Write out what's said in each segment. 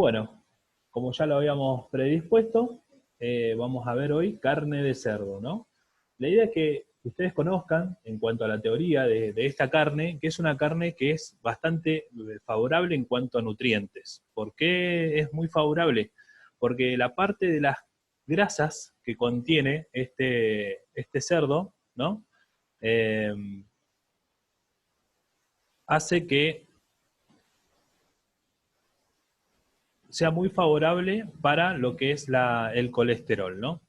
Bueno, como ya lo habíamos predispuesto, vamos a ver hoy carne de cerdo, ¿no? La idea es que ustedes conozcan, en cuanto a la teoría de esta carne, que es una carne que es bastante favorable en cuanto a nutrientes. ¿Por qué es muy favorable? Porque la parte de las grasas que contiene este cerdo, ¿no? Eh, hace que sea muy favorable para lo que es el colesterol, ¿no?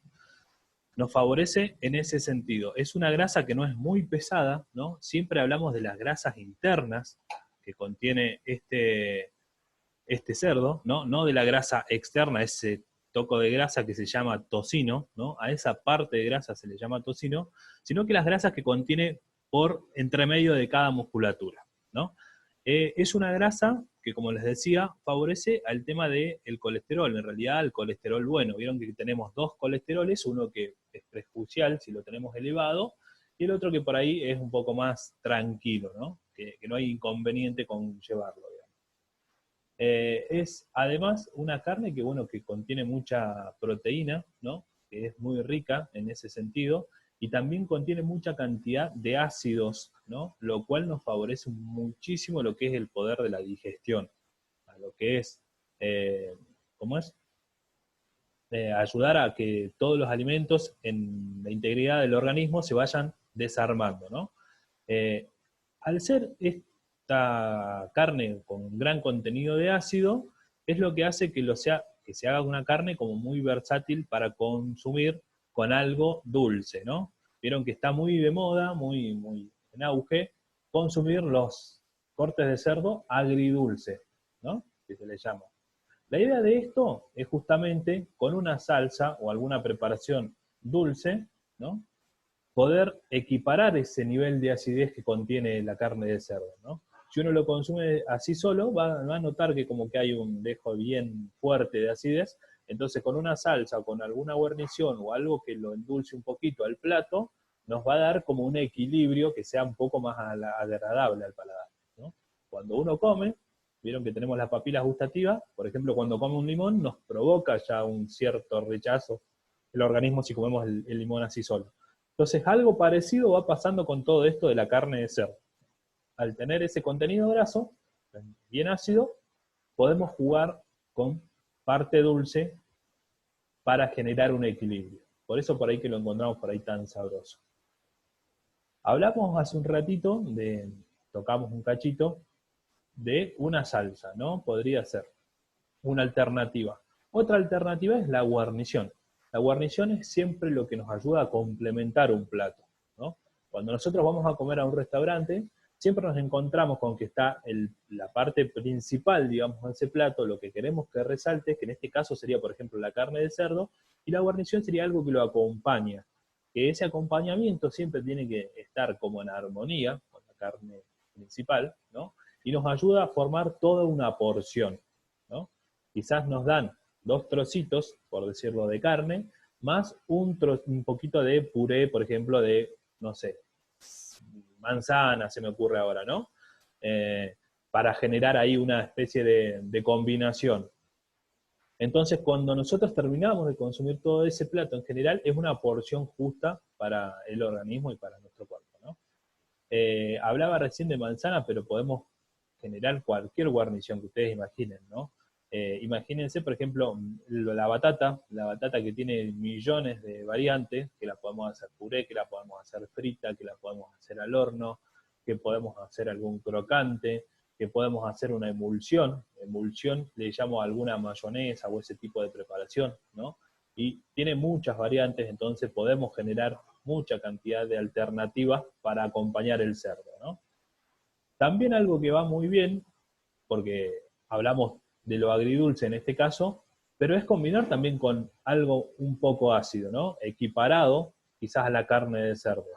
Nos favorece en ese sentido. Es una grasa que no es muy pesada, ¿no? Siempre hablamos de las grasas internas que contiene este cerdo, ¿no? No de la grasa externa, ese toco de grasa que se llama tocino, ¿no? A esa parte de grasa se le llama tocino, sino que las grasas que contiene por entre medio de cada musculatura, ¿no? Es una grasa que, como les decía, favorece al tema del colesterol, en realidad al colesterol bueno. Vieron que tenemos dos colesteroles, uno que es perjudicial si lo tenemos elevado, y el otro que por ahí es un poco más tranquilo, ¿no? Que no hay inconveniente con llevarlo. Es además una carne que, bueno, que contiene mucha proteína, ¿no? Que es muy rica en ese sentido, y también contiene mucha cantidad de ácidos, ¿no? Lo cual nos favorece muchísimo lo que es el poder de la digestión, a lo que es, ¿cómo es? Ayudar a que todos los alimentos en la integridad del organismo se vayan desarmando, ¿no? Eh, Al ser esta carne con un gran contenido de ácido, es lo que hace que se haga una carne como muy versátil para consumir con algo dulce, ¿no? Vieron que está muy de moda, muy en auge, consumir los cortes de cerdo agridulce, ¿no? Que se le llama. La idea de esto es justamente con una salsa o alguna preparación dulce, ¿no? Poder equiparar ese nivel de acidez que contiene la carne de cerdo, ¿no? Si uno lo consume así solo, va a notar que como que hay un dejo bien fuerte de acidez, entonces con una salsa o con alguna guarnición o algo que lo endulce un poquito al plato, nos va a dar como un equilibrio que sea un poco más agradable al paladar, ¿no? Cuando uno come, vieron que tenemos las papilas gustativas, por ejemplo, cuando come un limón nos provoca ya un cierto rechazo el organismo si comemos el limón así solo. Entonces, algo parecido va pasando con todo esto de la carne de cerdo. Al tener ese contenido graso, bien ácido, podemos jugar con parte dulce para generar un equilibrio. Por eso por ahí que lo encontramos por ahí tan sabroso. Hablamos hace un ratito tocamos un cachito, de una salsa, ¿no? Podría ser una alternativa. Otra alternativa es la guarnición. La guarnición es siempre lo que nos ayuda a complementar un plato, ¿no? Cuando nosotros vamos a comer a un restaurante, siempre nos encontramos con que está la parte principal, digamos, de ese plato, lo que queremos que resalte, que en este caso sería, por ejemplo, la carne de cerdo, y la guarnición sería algo que lo acompaña. Que ese acompañamiento siempre tiene que estar como en armonía con la carne principal, ¿no? Y nos ayuda a formar toda una porción, ¿no? Quizás nos dan dos trocitos, por decirlo, de carne, más un poquito de puré, por ejemplo, de, no sé, manzana, se me ocurre ahora, ¿no? Para generar ahí una especie de combinación. Entonces, cuando nosotros terminamos de consumir todo ese plato en general, es una porción justa para el organismo y para nuestro cuerpo, ¿no? Hablaba recién de manzana, pero podemos generar cualquier guarnición que ustedes imaginen, ¿no? Imagínense, por ejemplo, la batata que tiene millones de variantes, que la podemos hacer puré, que la podemos hacer frita, que la podemos hacer al horno, que podemos hacer algún crocante, que podemos hacer una emulsión le llamo a alguna mayonesa o ese tipo de preparación, ¿no? Y tiene muchas variantes, entonces podemos generar mucha cantidad de alternativas para acompañar el cerdo, ¿no? También algo que va muy bien, porque hablamos de lo agridulce en este caso, pero es combinar también con algo un poco ácido, ¿no? Equiparado quizás a la carne de cerdo.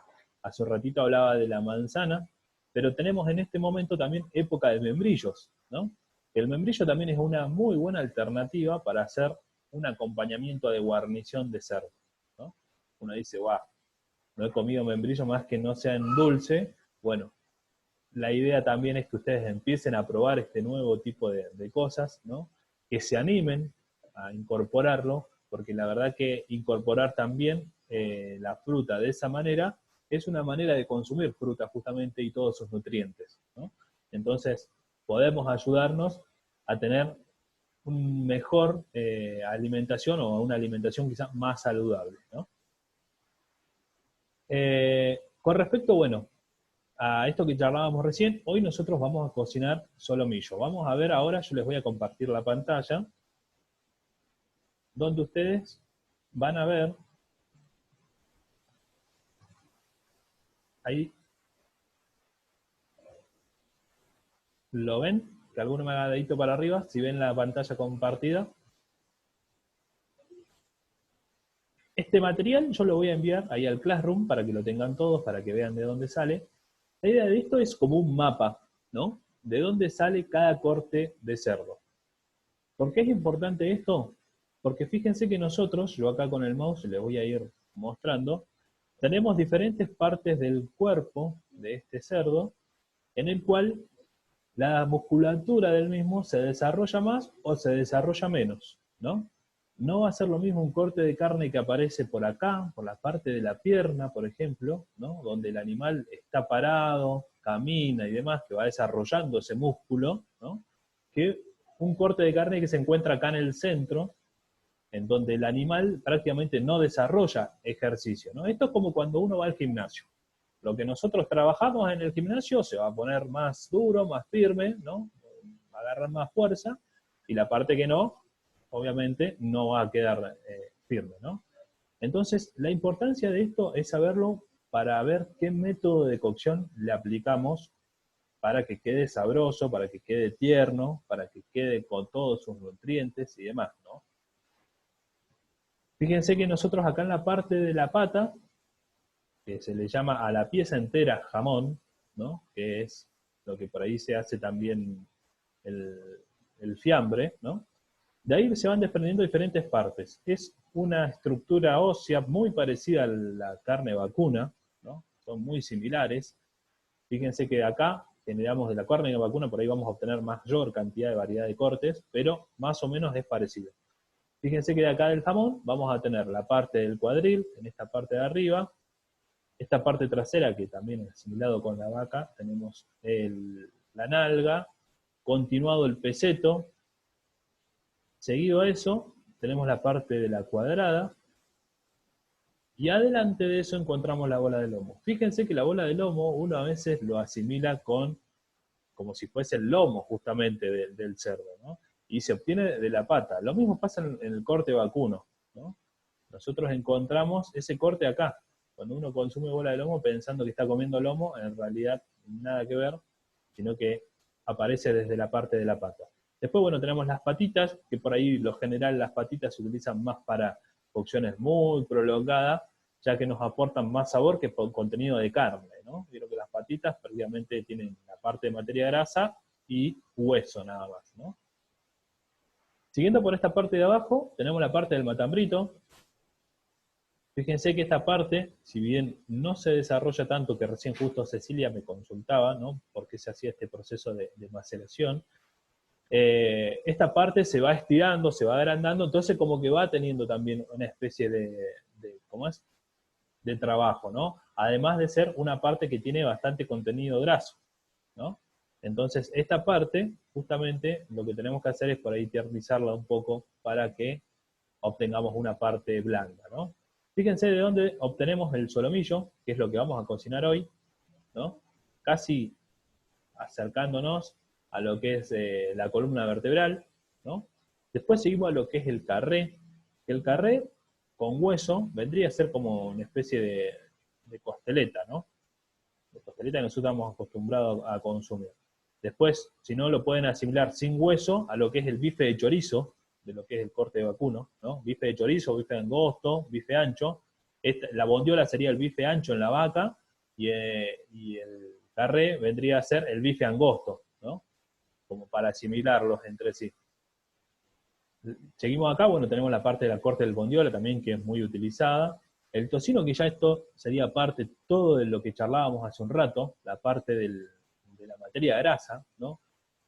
Hace un ratito hablaba de la manzana, pero tenemos en este momento también época de membrillos, ¿no? El membrillo también es una muy buena alternativa para hacer un acompañamiento de guarnición de cerdo, ¿no? Uno dice, guau, no he comido membrillo más que no sea en dulce. Bueno, la idea también es que ustedes empiecen a probar este nuevo tipo de cosas, ¿no? que se animen a incorporarlo, porque la verdad que incorporar también la fruta de esa manera es una manera de consumir fruta justamente y todos sus nutrientes, ¿no? Entonces, podemos ayudarnos a tener una mejor alimentación o una alimentación quizás más saludable, ¿no? Con respecto, bueno, a esto que charlábamos recién, hoy nosotros vamos a cocinar solomillo. Vamos a ver ahora, yo les voy a compartir la pantalla, donde ustedes van a ver, ahí, ¿lo ven? Que alguno me haga dedito para arriba, si ven la pantalla compartida. Este material yo lo voy a enviar ahí al Classroom para que lo tengan todos, para que vean de dónde sale. La idea de esto es como un mapa, ¿no? De dónde sale cada corte de cerdo. ¿Por qué es importante esto? Porque fíjense que nosotros, yo acá con el mouse les voy a ir mostrando, tenemos diferentes partes del cuerpo de este cerdo, en el cual la musculatura del mismo se desarrolla más o se desarrolla menos, ¿no? No va a ser lo mismo un corte de carne que aparece por acá, por la parte de la pierna, por ejemplo, ¿no? Donde el animal está parado, camina y demás, que va desarrollando ese músculo, ¿no? Que un corte de carne que se encuentra acá en el centro, en donde el animal prácticamente no desarrolla ejercicio, ¿no? Esto es como cuando uno va al gimnasio. Lo que nosotros trabajamos en el gimnasio se va a poner más duro, más firme, ¿no? Va a agarrar más fuerza, y la parte que no, obviamente, no va a quedar firme, ¿no? Entonces, la importancia de esto es saberlo para ver qué método de cocción le aplicamos para que quede sabroso, para que quede tierno, para que quede con todos sus nutrientes y demás, ¿no? Fíjense que nosotros acá en la parte de la pata, que se le llama a la pieza entera jamón, ¿no? Que es lo que por ahí se hace también el fiambre, ¿no? De ahí se van desprendiendo diferentes partes. Es una estructura ósea muy parecida a la carne vacuna, ¿no? Son muy similares. Fíjense que acá generamos de la carne vacuna, por ahí vamos a obtener mayor cantidad de variedad de cortes, pero más o menos es parecido. Fíjense que de acá del jamón vamos a tener la parte del cuadril, en esta parte de arriba, esta parte trasera, que también es asimilado con la vaca, tenemos la nalga, continuado el peseto, seguido a eso, tenemos la parte de la cuadrada, y adelante de eso encontramos la bola de lomo. Fíjense que la bola de lomo uno a veces lo asimila con, como si fuese el lomo justamente del cerdo, ¿no? Y se obtiene de la pata. Lo mismo pasa en el corte vacuno, ¿no? Nosotros encontramos ese corte acá. Cuando uno consume bola de lomo pensando que está comiendo lomo, en realidad nada que ver, sino que aparece desde la parte de la pata. Después, bueno, tenemos las patitas, que por ahí lo general las patitas se utilizan más para cocciones muy prolongadas, ya que nos aportan más sabor que por contenido de carne, ¿no? Vieron que las patitas prácticamente tienen la parte de materia grasa y hueso nada más, ¿no? Siguiendo por esta parte de abajo, tenemos la parte del matambrito. Fíjense que esta parte, si bien no se desarrolla tanto, que recién justo Cecilia me consultaba, ¿no? Por qué se hacía este proceso de maceración, esta parte se va estirando, se va agrandando, entonces como que va teniendo también una especie ¿cómo es? De trabajo, ¿no? Además de ser una parte que tiene bastante contenido graso, ¿no? Entonces esta parte, justamente, lo que tenemos que hacer es por ahí tiernizarla un poco para que obtengamos una parte blanda, ¿no? Fíjense de dónde obtenemos el solomillo, que es lo que vamos a cocinar hoy, ¿no? Casi acercándonos a lo que es la columna vertebral, ¿no? Después seguimos a lo que es el carré. El carré con hueso vendría a ser como una especie de costeleta, ¿no? De costeleta que nosotros estamos acostumbrados a consumir. Después, si no, lo pueden asimilar sin hueso a lo que es el bife de chorizo, de lo que es el corte de vacuno, ¿no? Bife de chorizo, bife de angosto, bife ancho. La bondiola sería el bife ancho en la vaca, y el carré vendría a ser el bife angosto, ¿no? Como para asimilarlos entre sí. Seguimos acá, bueno, tenemos la parte de la corte del bondiola también, que es muy utilizada. El tocino, que ya esto sería parte todo de lo que charlábamos hace un rato, la parte de la materia grasa, ¿no?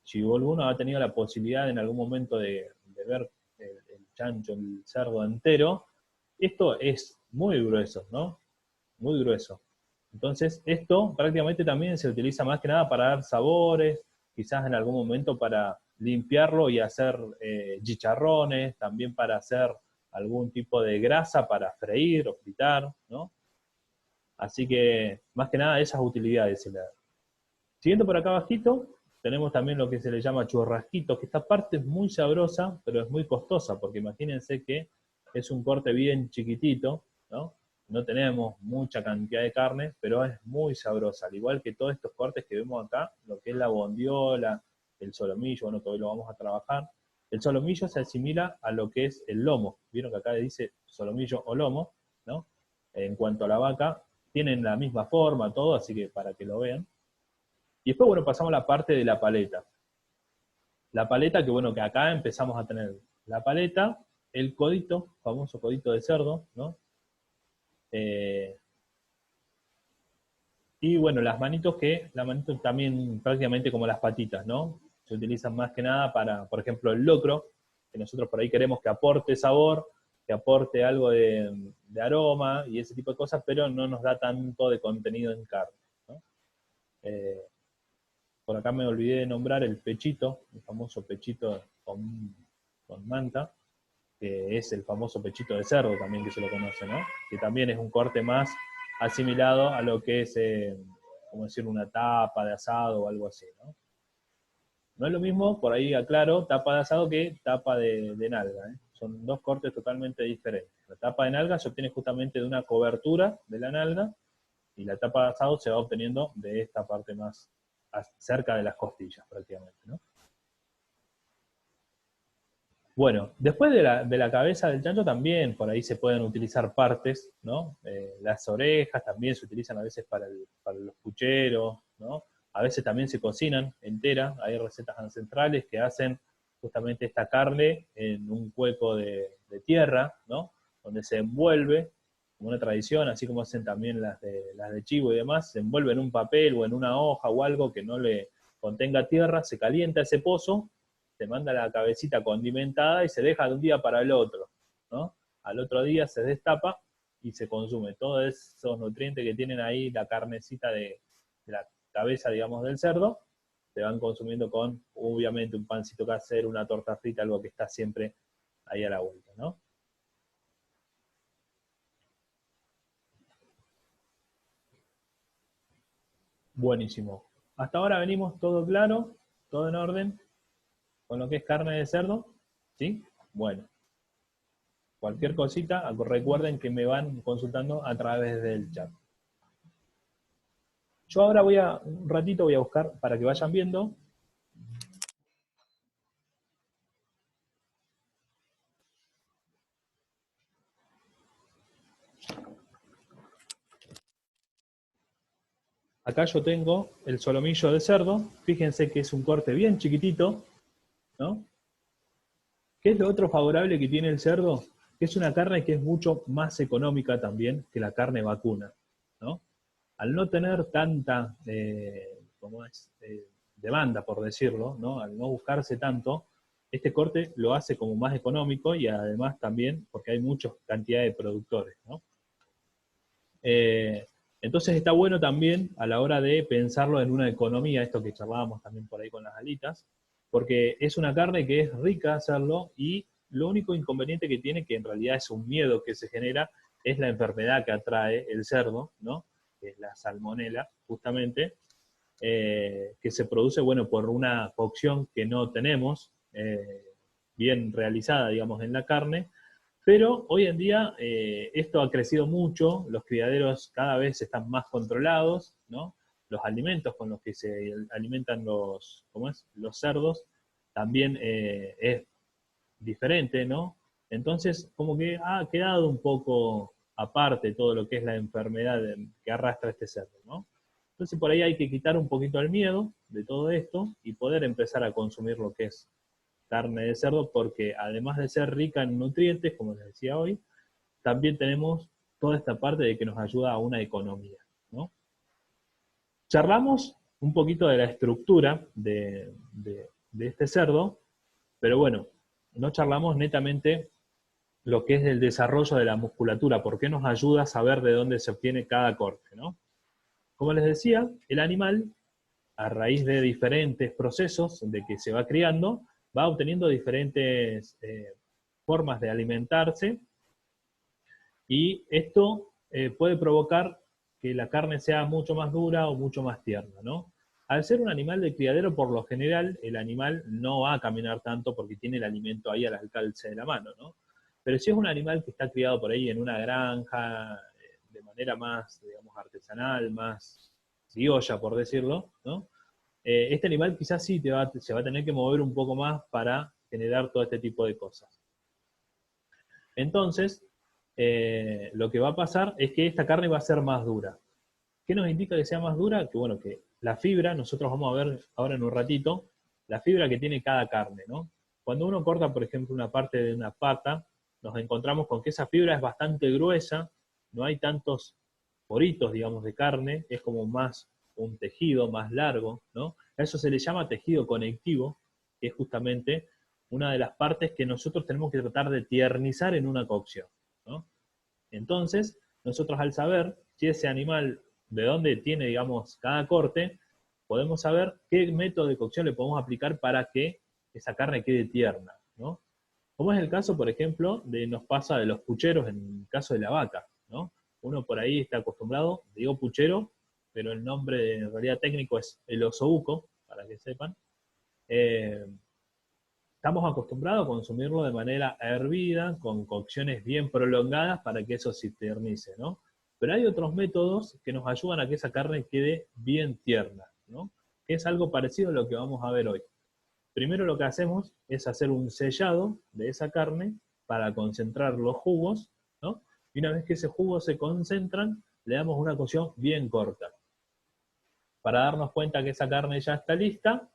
Si alguno ha tenido la posibilidad en algún momento de ver el chancho, el cerdo entero, esto es muy grueso, ¿no? Muy grueso. Entonces, esto prácticamente también se utiliza más que nada para dar sabores, quizás en algún momento para limpiarlo y hacer chicharrones, también para hacer algún tipo de grasa para freír o fritar, ¿no? Así que, más que nada, esas utilidades se le dan. Siguiendo por acá abajito, tenemos también lo que se le llama churrasquito, que esta parte es muy sabrosa, pero es muy costosa, porque imagínense que es un corte bien chiquitito, ¿no? No tenemos mucha cantidad de carne, pero es muy sabrosa, al igual que todos estos cortes que vemos acá, lo que es la bondiola, el solomillo, bueno, que hoy lo vamos a trabajar. El solomillo se asimila a lo que es el lomo. Vieron que acá dice solomillo o lomo, ¿no? En cuanto a la vaca, tienen la misma forma, todo, así que para que lo vean. Y después, bueno, pasamos a la parte de la paleta. La paleta, que bueno, que acá empezamos a tener la paleta, el codito, famoso codito de cerdo, ¿no? Y bueno, las manitos las manitos también prácticamente como las patitas, ¿no? Se utilizan más que nada para, por ejemplo, el locro, que nosotros por ahí queremos que aporte sabor, que aporte algo de aroma y ese tipo de cosas, pero no nos da tanto de contenido en carne, ¿no? Eh, Por acá me olvidé de nombrar el pechito, el famoso pechito con manta, que es el famoso pechito de cerdo también que se lo conoce, ¿no? Que también es un corte más asimilado a lo que es, como decir, una tapa de asado o algo así, ¿no? No es lo mismo, por ahí aclaro, tapa de asado que tapa de nalga, ¿eh? Son dos cortes totalmente diferentes. La tapa de nalga se obtiene justamente de una cobertura de la nalga, y la tapa de asado se va obteniendo de esta parte más cerca de las costillas prácticamente, ¿no? Bueno, después de la cabeza del chancho también por ahí se pueden utilizar partes, ¿no? Las orejas también se utilizan a veces para los pucheros, ¿no? A veces también se cocinan entera, hay recetas ancestrales que hacen justamente esta carne en un cueco de tierra, ¿no? Donde se envuelve, como una tradición, así como hacen también las de chivo y demás, se envuelve en un papel o en una hoja o algo que no le contenga tierra, se calienta ese pozo, se manda la cabecita condimentada y se deja de un día para el otro, ¿no? Al otro día se destapa y se consume. Todos esos nutrientes que tienen ahí la carnecita de la cabeza, digamos, del cerdo, se van consumiendo con, obviamente, un pancito casero, una torta frita, algo que está siempre ahí a la vuelta, ¿no? Buenísimo. Hasta ahora venimos todo claro, todo en orden, con lo que es carne de cerdo, ¿sí? Bueno, cualquier cosita, recuerden que me van consultando a través del chat. Yo ahora un ratito voy a buscar para que vayan viendo. Acá yo tengo el solomillo de cerdo. Fíjense que es un corte bien chiquitito, ¿no? ¿Qué es lo otro favorable que tiene el cerdo? Que es una carne que es mucho más económica también que la carne vacuna, ¿no? Al no tener tanta, demanda, por decirlo, ¿no? Al no buscarse tanto, este corte lo hace como más económico y además también porque hay mucha cantidad de productores, ¿no? Eh, entonces está bueno también a la hora de pensarlo en una economía, esto que charlábamos también por ahí con las alitas, porque es una carne que es rica hacerlo y lo único inconveniente que tiene, que en realidad es un miedo que se genera, es la enfermedad que atrae el cerdo, ¿no? Que es la salmonela, justamente, que se produce, bueno, por una cocción que no tenemos bien realizada, digamos, en la carne, pero hoy en día esto ha crecido mucho, los criaderos cada vez están más controlados, ¿no? Los alimentos con los que se alimentan ¿cómo es? Los cerdos también es diferente, ¿no? Entonces, como que ha quedado un poco aparte todo lo que es la enfermedad que arrastra este cerdo, ¿no? Entonces, por ahí hay que quitar un poquito el miedo de todo esto y poder empezar a consumir lo que es carne de cerdo, porque además de ser rica en nutrientes, como les decía hoy, también tenemos toda esta parte de que nos ayuda a una economía, ¿no? Charlamos un poquito de la estructura de este cerdo, pero bueno, no charlamos netamente lo que es el desarrollo de la musculatura, por qué nos ayuda a saber de dónde se obtiene cada corte, ¿no? Como les decía, el animal, a raíz de diferentes procesos de que se va criando, va obteniendo diferentes formas de alimentarse, y esto puede provocar que la carne sea mucho más dura o mucho más tierna, ¿no? Al ser un animal de criadero, por lo general, el animal no va a caminar tanto porque tiene el alimento ahí al alcance de la mano, ¿no? Pero si es un animal que está criado por ahí en una granja, de manera más, digamos, artesanal, más criolla, por decirlo, ¿no? Este animal quizás sí se va a tener que mover un poco más para generar todo este tipo de cosas. Entonces, lo que va a pasar es que esta carne va a ser más dura. ¿Qué nos indica que sea más dura? Que bueno, que la fibra, nosotros vamos a ver ahora en un ratito, la fibra que tiene cada carne, ¿no? Cuando uno corta, por ejemplo, una parte de una pata, nos encontramos con que esa fibra es bastante gruesa, no hay tantos poritos, digamos, de carne, es como más un tejido más largo, ¿no? A eso se le llama tejido conectivo, que es justamente una de las partes que nosotros tenemos que tratar de tiernizar en una cocción, ¿no? Entonces, nosotros al saber si ese animal de dónde tiene, digamos, cada corte, podemos saber qué método de cocción le podemos aplicar para que esa carne quede tierna, ¿no? Como es el caso, por ejemplo, nos pasa de los pucheros en el caso de la vaca, ¿no? Uno por ahí está acostumbrado, digo puchero, pero el nombre en realidad técnico es el osobuco, para que sepan. Estamos acostumbrados a consumirlo de manera hervida, con cocciones bien prolongadas para que eso se eternice, ¿no? Pero hay otros métodos que nos ayudan a que esa carne quede bien tierna, ¿no? Que es algo parecido a lo que vamos a ver hoy. Primero lo que hacemos es hacer un sellado de esa carne para concentrar los jugos, ¿no? Y una vez que ese jugo se concentran, le damos una cocción bien corta. Para darnos cuenta que esa carne ya está lista,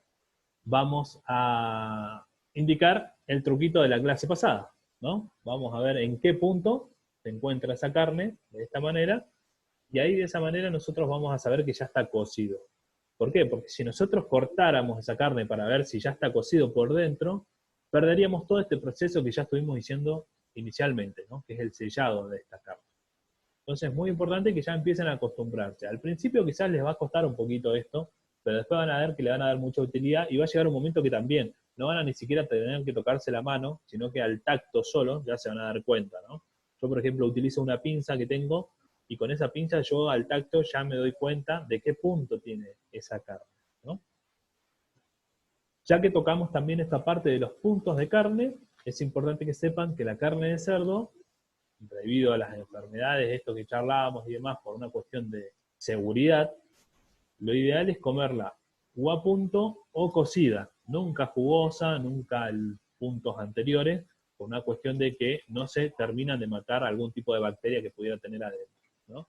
vamos a indicar el truquito de la clase pasada, ¿no? Vamos a ver en qué punto se encuentra esa carne, de esta manera, y ahí de esa manera nosotros vamos a saber que ya está cocido. ¿Por qué? Porque si nosotros cortáramos esa carne para ver si ya está cocido por dentro, perderíamos todo este proceso que ya estuvimos diciendo inicialmente, ¿no? Que es el sellado de esta carne. Entonces es muy importante que ya empiecen a acostumbrarse. Al principio quizás les va a costar un poquito esto, pero después van a ver que le van a dar mucha utilidad y va a llegar un momento que también no van a ni siquiera tener que tocarse la mano, sino que al tacto solo ya se van a dar cuenta, ¿no? Yo, por ejemplo, utilizo una pinza que tengo y con esa pinza yo al tacto ya me doy cuenta de qué punto tiene esa carne, ¿no? Ya que tocamos también esta parte de los puntos de carne, es importante que sepan que la carne de cerdo, debido a las enfermedades, esto que charlábamos y demás, por una cuestión de seguridad, lo ideal es comerla o a punto o cocida, nunca jugosa, nunca en puntos anteriores, por una cuestión de que no se terminan de matar algún tipo de bacteria que pudiera tener adentro, ¿no?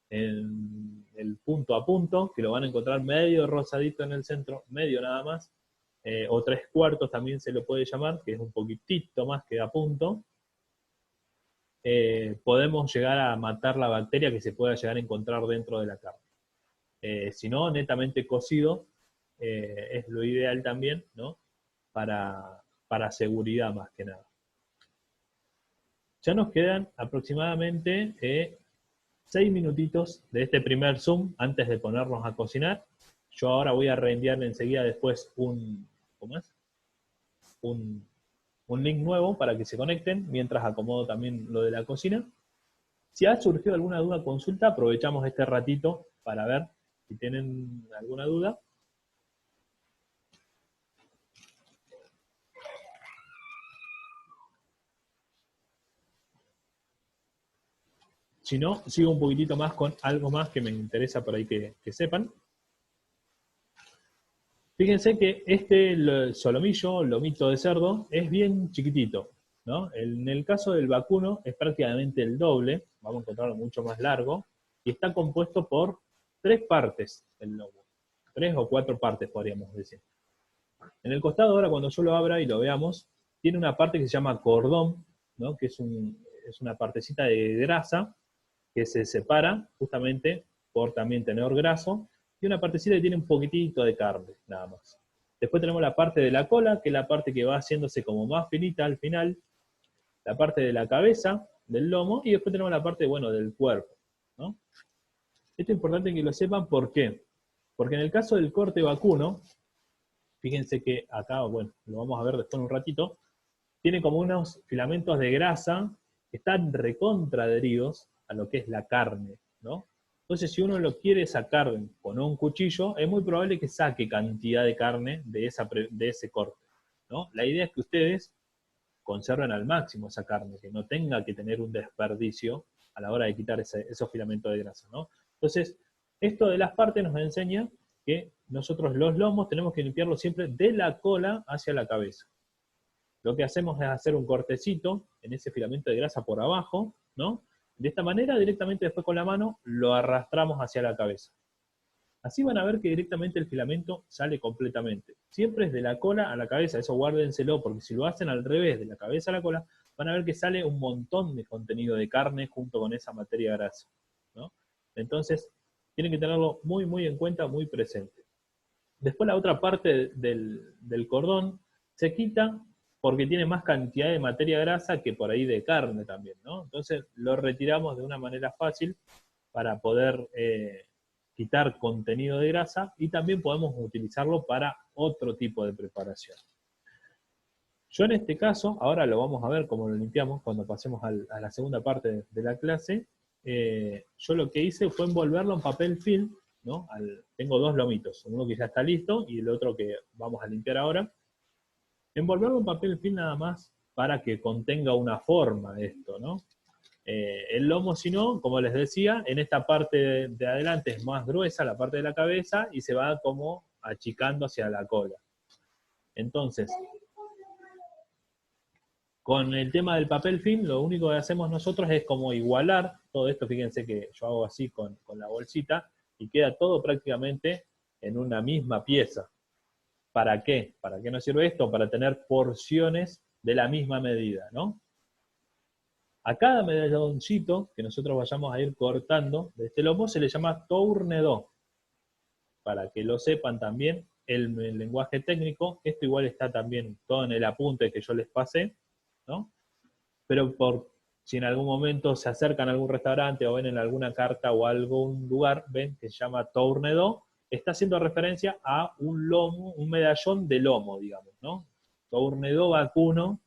En el punto a punto, que lo van a encontrar medio rosadito en el centro, medio nada más, o 3/4 también se lo puede llamar, que es un poquitito más que a punto, podemos llegar a matar la bacteria que se pueda llegar a encontrar dentro de la carne. Si no, netamente cocido es lo ideal también, ¿no? Para seguridad más que nada. Ya nos quedan aproximadamente 6 minutitos de este primer Zoom antes de ponernos a cocinar. Yo ahora voy a reenviarle enseguida después ¿cómo es? un link nuevo para que se conecten, mientras acomodo también lo de la cocina. Si ha surgido alguna duda o consulta, aprovechamos este ratito para ver si tienen alguna duda. Si no, sigo un poquitito más con algo más que me interesa por ahí que sepan. Fíjense que este solomillo, lomito de cerdo, es bien chiquitito, ¿no? En el caso del vacuno es prácticamente el doble, vamos a encontrarlo mucho más largo, y está compuesto por 3 partes el lomo, 3 o 4 partes podríamos decir. En el costado ahora cuando yo lo abra y lo veamos, tiene una parte que se llama cordón, ¿no? Que es una partecita de grasa que se separa justamente por también tener graso, y una partecita que tiene un poquitito de carne, nada más. Después tenemos la parte de la cola, que es la parte que va haciéndose como más finita al final, la parte de la cabeza, del lomo, y después tenemos la parte, bueno, del cuerpo, ¿no? Esto es importante que lo sepan, ¿por qué? Porque en el caso del corte vacuno, fíjense que acá, bueno, lo vamos a ver después en un ratito, tiene como unos filamentos de grasa que están recontraadheridos a lo que es la carne, ¿no? Entonces, si uno lo quiere sacar con un cuchillo, es muy probable que saque cantidad de carne de ese corte, ¿no? La idea es que ustedes conserven al máximo esa carne, que no tenga que tener un desperdicio a la hora de quitar esos filamentos de grasa, ¿no? Entonces, esto de las partes nos enseña que nosotros los lomos tenemos que limpiarlos siempre de la cola hacia la cabeza. Lo que hacemos es hacer un cortecito en ese filamento de grasa por abajo, ¿no? De esta manera, directamente después con la mano, lo arrastramos hacia la cabeza. Así van a ver que directamente el filamento sale completamente. Siempre es de la cola a la cabeza, eso guárdenselo, porque si lo hacen al revés, de la cabeza a la cola, van a ver que sale un montón de contenido de carne junto con esa materia grasa, ¿no? Entonces, tienen que tenerlo muy, muy en cuenta, muy presente. Después la otra parte del cordón se quita porque tiene más cantidad de materia grasa que por ahí de carne también, ¿no? Entonces lo retiramos de una manera fácil para poder quitar contenido de grasa y también podemos utilizarlo para otro tipo de preparación. Yo en este caso, ahora lo vamos a ver cómo lo limpiamos cuando pasemos a la segunda parte de la clase, yo lo que hice fue envolverlo en papel film, ¿no? Tengo dos lomitos, uno que ya está listo y el otro que vamos a limpiar ahora. Envolverlo en papel film nada más para que contenga una forma esto, ¿no? El lomo, si no, como les decía, en esta parte de adelante es más gruesa, la parte de la cabeza, y se va como achicando hacia la cola. Entonces, con el tema del papel film, lo único que hacemos nosotros es como igualar todo esto. Fíjense que yo hago así con la bolsita y queda todo prácticamente en una misma pieza. ¿Para qué? ¿Para qué nos sirve esto? Para tener porciones de la misma medida, ¿no? A cada medalloncito que nosotros vayamos a ir cortando de este lomo se le llama tournedo. Para que lo sepan también, el lenguaje técnico, esto igual está también todo en el apunte que yo les pasé, ¿no? Pero si en algún momento se acercan a algún restaurante o ven en alguna carta o algún lugar, ven que se llama tournedo, está haciendo referencia a un lomo, un medallón de lomo, digamos, ¿no? Tournedo vacuno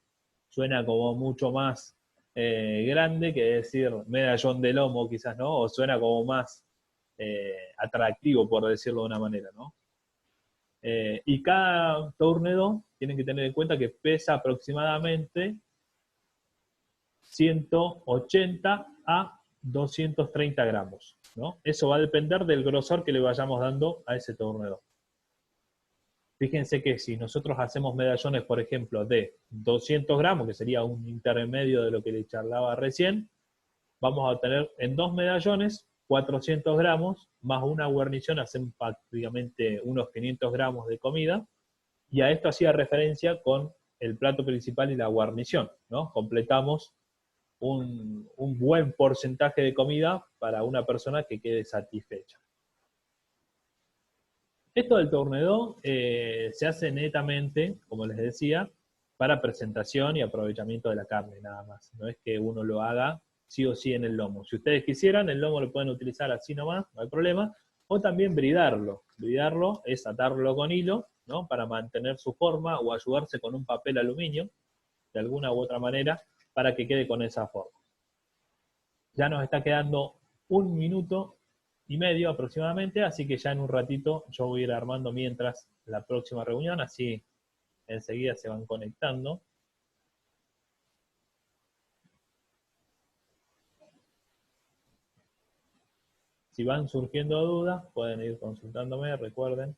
suena como mucho más grande que decir medallón de lomo, quizás, ¿no? O suena como más atractivo, por decirlo de una manera, ¿no? Y cada tournedo tienen que tener en cuenta que pesa aproximadamente 180 a 230 gramos, ¿no? Eso va a depender del grosor que le vayamos dando a ese tournedo. Fíjense que si nosotros hacemos medallones, por ejemplo, de 200 gramos, que sería un intermedio de lo que le charlaba recién, vamos a obtener en dos medallones 400 gramos, más una guarnición, hacen prácticamente unos 500 gramos de comida, y a esto hacía referencia con el plato principal y la guarnición, ¿no? Completamos un buen porcentaje de comida para una persona que quede satisfecha. Esto del tournedo se hace netamente, como les decía, para presentación y aprovechamiento de la carne, nada más. No es que uno lo haga sí o sí en el lomo. Si ustedes quisieran, el lomo lo pueden utilizar así nomás, no hay problema, o también bridarlo. Bridarlo es atarlo con hilo, ¿no? Para mantener su forma o ayudarse con un papel aluminio, de alguna u otra manera, para que quede con esa forma. Ya nos está quedando 1 minuto y medio aproximadamente, así que ya en un ratito yo voy a ir armando mientras la próxima reunión, así enseguida se van conectando. Si van surgiendo dudas, pueden ir consultándome, recuerden,